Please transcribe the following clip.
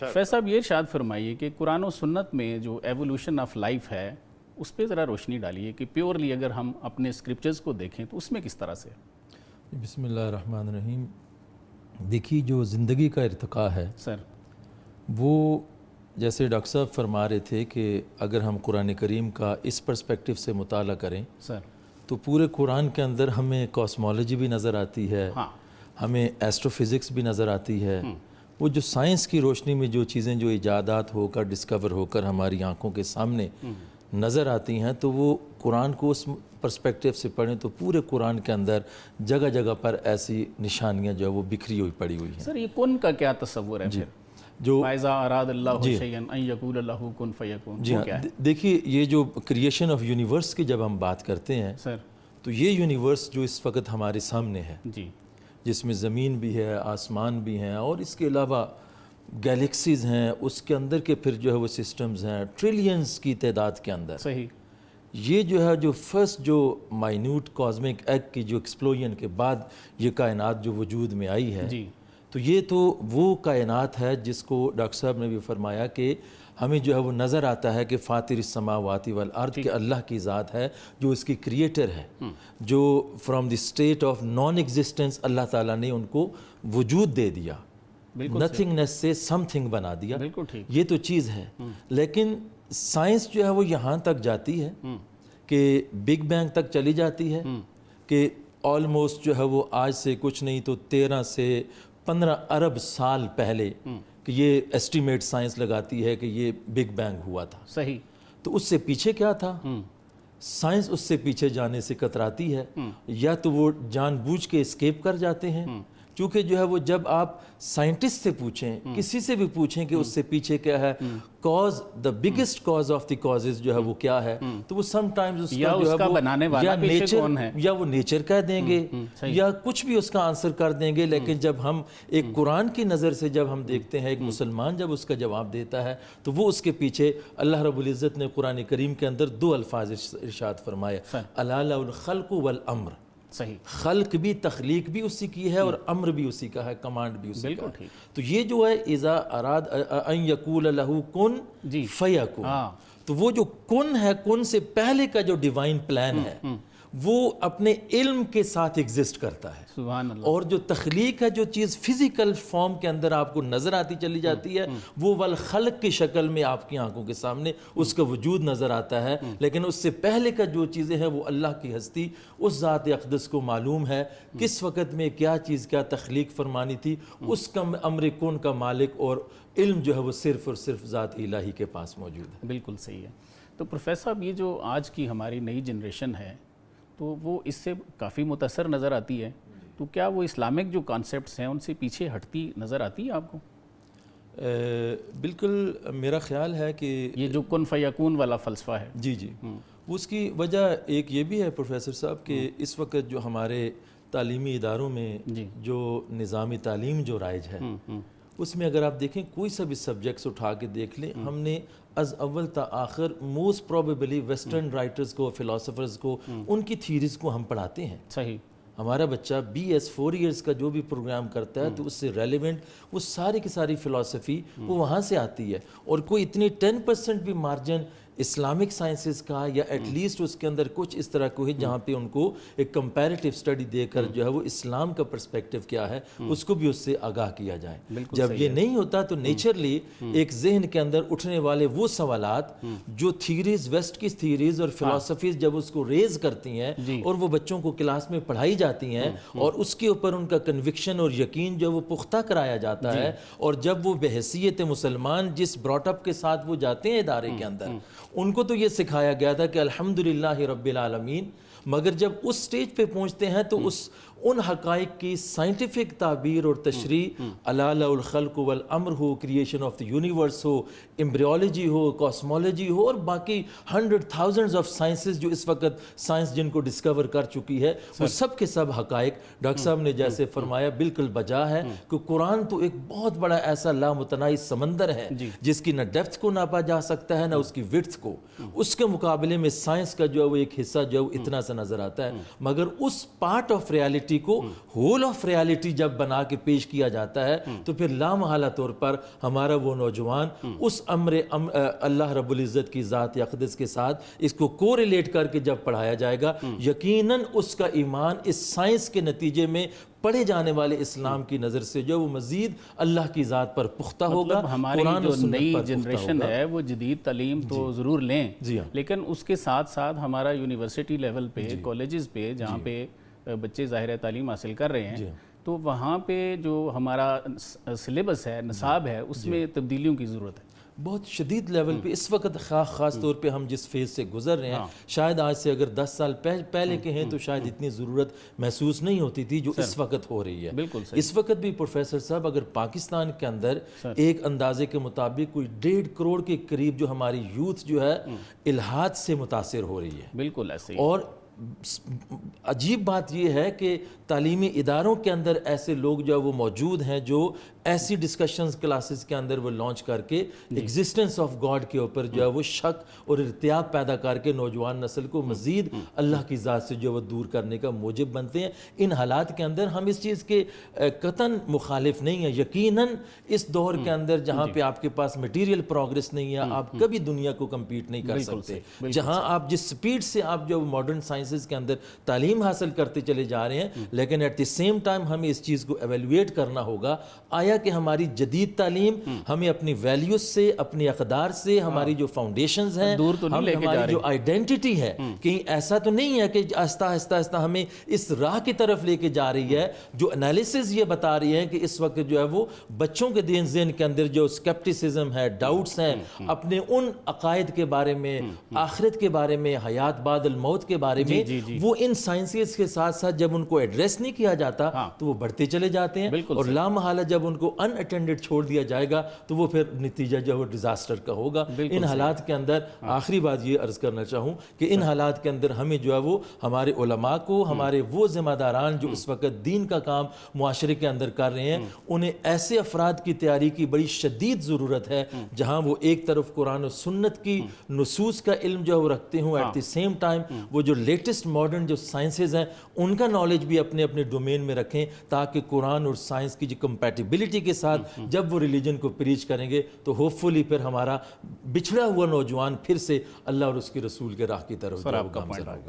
فیض صاحب یہ ارشاد فرمائیے کہ قرآن و سنت میں جو ایوولوشن آف لائف ہے اس پہ ذرا روشنی ڈالیے کہ پیورلی اگر ہم اپنے اسکرپچرز کو دیکھیں تو اس میں کس طرح سے؟ بسم اللہ الرحمن الرحیم. دیکھیے جو زندگی کا ارتقاء ہے سر وہ جیسے ڈاکٹر صاحب فرما رہے تھے کہ اگر ہم قرآن کریم کا اس پرسپیکٹیو سے مطالعہ کریں سر تو پورے قرآن کے اندر ہمیں کاسمولوجی بھی نظر آتی ہے, ہاں ہمیں ایسٹرو فزکس بھی نظر آتی ہے. وہ جو سائنس کی روشنی میں جو چیزیں جو ایجادات ہو کر ڈسکور ہو کر ہماری آنکھوں کے سامنے نظر آتی ہیں تو وہ قرآن کو اس پرسپیکٹیو سے پڑھیں تو پورے قرآن کے اندر جگہ جگہ پر ایسی نشانیاں جو ہے وہ بکھری ہوئی پڑی ہوئی ہیں. سر یہ کن کا کیا تصور ہے پھر؟ جو فَإِذَا أَرَادَ اللَّهُ شَيْئًا أَن يَقُولَ لَهُ كُن فَيَكُونُ. جی ہاں دیکھیے یہ جو کریشن آف یونیورس کی جب ہم بات کرتے ہیں سر تو یہ یونیورس جو اس وقت ہمارے سامنے ہے جی جس میں زمین بھی ہے, آسمان بھی ہیں اور اس کے علاوہ گیلیکسیز ہیں, اس کے اندر کے پھر جو ہے وہ سسٹمز ہیں ٹریلینز کی تعداد کے اندر. صحیح. یہ جو ہے جو فرسٹ جو مائنیوٹ کازمک ایگ کی جو ایکسپلوژن کے بعد یہ کائنات جو وجود میں آئی ہے جی تو یہ تو وہ کائنات ہے جس کو ڈاکٹر صاحب نے بھی فرمایا کہ ہمیں جو ہے وہ نظر آتا ہے کہ فاطر السماوات والارض کہ اللہ کی ذات ہے جو اس کی کریٹر ہے, جو from the state of non existence اللہ تعالیٰ نے ان کو وجود دے دیا, نتھنگنیس سے سم تھنگ بنا دیا. بالکل ٹھیک. یہ تو چیز ہے لیکن سائنس جو ہے وہ یہاں تک جاتی ہے کہ بگ بینگ تک چلی جاتی ہے کہ آلموسٹ جو ہے وہ آج سے کچھ نہیں تو 13 سے 15 ارب سال پہلے کہ یہ ایسٹیمیٹ سائنس لگاتی ہے کہ یہ بگ بینگ ہوا تھا. صحیح. تو اس سے پیچھے کیا تھا؟ سائنس اس سے پیچھے جانے سے کتراتی ہے, یا تو وہ جان بوجھ کے اسکیپ کر جاتے ہیں کیونکہ جو ہے وہ جب آپ سائنٹسٹ سے پوچھیں, کسی سے بھی پوچھیں کہ اس سے پیچھے کیا ہے, cause the biggest cause of the causes جو ہے وہ کیا ہے, تو وہ سم ٹائمز اس کا جو ہے وہ یا نیچر یا وہ نیچر کہہ دیں گے یا کچھ بھی اس کا آنسر کر دیں گے. لیکن جب ہم ایک قرآن کی نظر سے جب ہم دیکھتے ہیں, ایک مسلمان جب اس کا جواب دیتا ہے تو وہ اس کے پیچھے اللہ رب العزت نے قرآن کریم کے اندر 2 الفاظ ارشاد فرمایا, الا له الخلق والامر. صحیح. خلق بھی تخلیق بھی اسی کی ہے اور امر بھی اسی کا ہے, کمانڈ بھی اسی کا ہے. تو یہ جو ہے اذا اراد ان یقول له کن فیکون, تو وہ جو کن ہے, کن سے پہلے کا جو ڈیوائن پلان ہے وہ اپنے علم کے ساتھ ایگزسٹ کرتا ہے. سبحان اللہ. اور جو تخلیق ہے, جو چیز فزیکل فارم کے اندر آپ کو نظر آتی چلی جاتی ہے وہ والخلق کی شکل میں آپ کی آنکھوں کے سامنے اس کا وجود نظر آتا ہے. لیکن اس سے پہلے کا جو چیزیں ہیں وہ اللہ کی ہستی اس ذات اقدس کو معلوم ہے کس وقت میں کیا چیز کیا تخلیق فرمانی تھی. اس کا امر کن کا مالک اور علم جو ہے وہ صرف اور صرف ذات الہی کے پاس موجود ہے. بالکل صحیح ہے. تو پروفیسر صاحب یہ جو آج کی ہماری نئی جنریشن ہے تو وہ اس سے کافی متاثر نظر آتی ہے, تو کیا وہ اسلامک جو کانسیپٹس ہیں ان سے پیچھے ہٹتی نظر آتی ہے آپ کو؟ بالکل میرا خیال ہے کہ یہ جو کن فیکون والا فلسفہ ہے, جی اس کی وجہ ایک یہ بھی ہے پروفیسر صاحب کہ اس وقت جو ہمارے تعلیمی اداروں میں جو نظام تعلیم جو رائج ہے اس میں اگر آپ دیکھیں کوئی سا بھی سبجیکٹس اٹھا کے دیکھ لیں, ہم نے از اول تا آخر موسٹ پروبیبلی ویسٹرن رائٹرز کو, فلاسفرز کو, ان کی تھیریز کو ہم پڑھاتے ہیں. صحیح. ہمارا بچہ BS 4 ایئرز کا جو بھی پروگرام کرتا ہے تو اس سے ریلیونٹ وہ ساری کی ساری فلاسفی وہ وہاں سے آتی ہے. اور کوئی اتنی 10% بھی مارجن اسلامک سائنسز کا یا ایٹ لیسٹ اس کے اندر کچھ اس طرح کو ہے جہاں پہ ان کو ایک کمپیریٹیو سٹڈی دے کر جو ہے وہ اسلام کا پرسپیکٹیو کیا ہے اس کو بھی اس سے آگاہ کیا جائے. جب یہ نہیں ہوتا تو نیچرلی ایک ذہن کے اندر اٹھنے والے وہ سوالات جو تھیریز, ویسٹ کی تھیریز اور فلاسفیز جب اس کو ریز کرتی ہیں اور وہ بچوں کو کلاس میں پڑھائی جاتی ہیں اور اس کے اوپر ان کا کنوکشن اور یقین جو وہ پختہ کرایا جاتا ہے, اور جب وہ بحیثیت مسلمان جس براٹ اپ کے ساتھ وہ جاتے ہیں ادارے کے اندر, ان کو تو یہ سکھایا گیا تھا کہ الحمدللہ رب العالمین, مگر جب اس سٹیج پہ پہنچتے ہیں تو ان حقائق کی سائنٹیفک تعبیر اور تشریح الا له الخلق والامر ہو, کریشن آف دی یونیورس ہو, ایمبریولوجی ہو, کاسمولوجی ہو, اور باقی 100,000 آف سائنسز جو اس وقت سائنس جن کو ڈسکور کر چکی ہے وہ سب کے سب حقائق ڈاکٹر صاحب نے جیسے فرمایا بالکل بجا ہے کہ قرآن تو ایک بہت بڑا ایسا لامتناہی سمندر ہے جس کی نہ ڈیپتھ کو ناپا جا سکتا ہے نہ اس کی وڈتھ کو. اس کے مقابلے میں سائنس کا جو ہے وہ ایک حصہ جو ہے وہ اتنا سا نظر آتا ہے, مگر اس پارٹ آف ریالٹی ریالٹی کو ہول آف ریالٹی جب بنا کے پیش کیا جاتا ہے تو پھر لامحالہ طور پر ہمارا وہ نوجوان اس اللہ رب العزت کی ذات اقدس کے ساتھ اس کو کوریلیٹ کر کے جب پڑھایا جائے گا، یقیناً اس کا ایمان اس سائنس کے نتیجے میں پڑھے جانے والے اسلام کی نظر سے جو وہ مزید اللہ کی ذات پر پختہ ہوگا، مطلب ہماری قرآن و جو سنت نئی پر پختہ جنریشن ہوگا۔ ہے وہ جدید تعلیم تو ضرور لیں، جی ہاں۔ لیکن اس کے ساتھ ساتھ ہمارا یونیورسٹی لیول پہ کالجز پہ جہاں پہ بچے ظاہر تعلیم حاصل کر رہے ہیں تو وہاں پہ جو ہمارا سلیبس ہے، نصاب ہے، اس میں تبدیلیوں کی ضرورت ہے۔ بہت شدید لیول پہ اس وقت خاص طور پہ ہم جس فیز سے گزر رہے ہیں، شاید آج سے اگر 10 سال پہلے کے ہیں تو شاید اتنی ضرورت محسوس نہیں ہوتی تھی جو اس وقت ہو رہی ہے۔ بالکل اس وقت بھی پروفیسر صاحب اگر پاکستان کے اندر ایک اندازے کے مطابق کوئی 1.5 کروڑ کے قریب جو ہماری یوتھ جو ہے الحاد سے متاثر ہو رہی ہے، بالکل ایسے ہی۔ اور عجیب بات یہ ہے کہ تعلیمی اداروں کے اندر ایسے لوگ جو وہ موجود ہیں جو ایسی ڈسکشنز کلاسز کے اندر وہ لانچ کر کے ایگزسٹنس آف گاڈ کے اوپر جو ہے وہ شک اور ارتیاب پیدا کر کے نوجوان نسل کو مزید اللہ کی ذات سے جو وہ دور کرنے کا موجب بنتے ہیں۔ ان حالات کے اندر ہم اس چیز کے قطعاً مخالف نہیں ہیں۔ یقیناً اس دور کے اندر جہاں پہ آپ کے پاس مٹیریل پروگرس نہیں ہے، آپ کبھی دنیا کو کمپیٹ نہیں کر سکتے۔ جہاں آپ جس سپیڈ سے آپ جو ماڈرن سائنسز کے اندر تعلیم حاصل کرتے چلے جا رہے ہیں، لیکن ایٹ دی سیم ٹائم ہمیں اس چیز کو ایویلویٹ کرنا ہوگا، آیا کہ ہماری جدید تعلیم ہمیں اپنی ویلیوز سے، اپنی اقدار سے، ہماری جو فاؤنڈیشنز ہیں، دور تو نہیں لے کے جا ہماری جو آئیڈینٹی ہے، کہیں ایسا تو نہیں ہے کہ آہستہ آہستہ ہمیں اس راہ کی طرف لے کے جا رہی ہے جو انالیسز یہ بتا رہی ہے کہ اس وقت جو ہے وہ بچوں کے ذہن کے اندر جو سکیپٹیسزم ہے، ڈاؤٹس ہیں اپنے ان عقائد کے بارے میں، آخرت کے بارے میں، حیات بعد الموت کے بارے میں، وہ ان سائنسز کے ساتھ ساتھ جب ان کو ایڈریس نہیں کیا جاتا تو وہ بڑھتے چلے جاتے ہیں، اور لامحالہ جب ان کو ان اٹینڈڈ چھوڑ دیا جائے گا تو وہ پھر نتیجہ جو ہے ڈیزاسٹر کا ہوگا۔ ان حالات کے اندر آخری بات یہ عرض کرنا چاہوں کہ ان حالات کے اندر ہمیں جو ہے وہ ہمارے علماء کو، ہمارے وہ ذمہ داران جو اس وقت دین کا کام معاشرے کے اندر کر رہے ہیں، انہیں ایسے افراد کی تیاری کی بڑی شدید ضرورت ہے جہاں وہ ایک طرف قرآن و سنت کی نصوص کا علم جو ہے وہ رکھتے ہوں، ایٹ دی سیم ٹائم وہ جو لیٹسٹ ماڈرن جو سائنسز ہیں ان کا نالج بھی اپنے اپنے ڈومین میں رکھیں، تاکہ قرآن اور سائنس کی جو کمپیٹیبلٹی کے ساتھ جب وہ ریلیجن کو پریچ کریں گے تو ہوپ فلی پھر ہمارا بچھڑا ہوا نوجوان پھر سے اللہ اور اس کے رسول کے راہ کی طرف گامزن ہوگا۔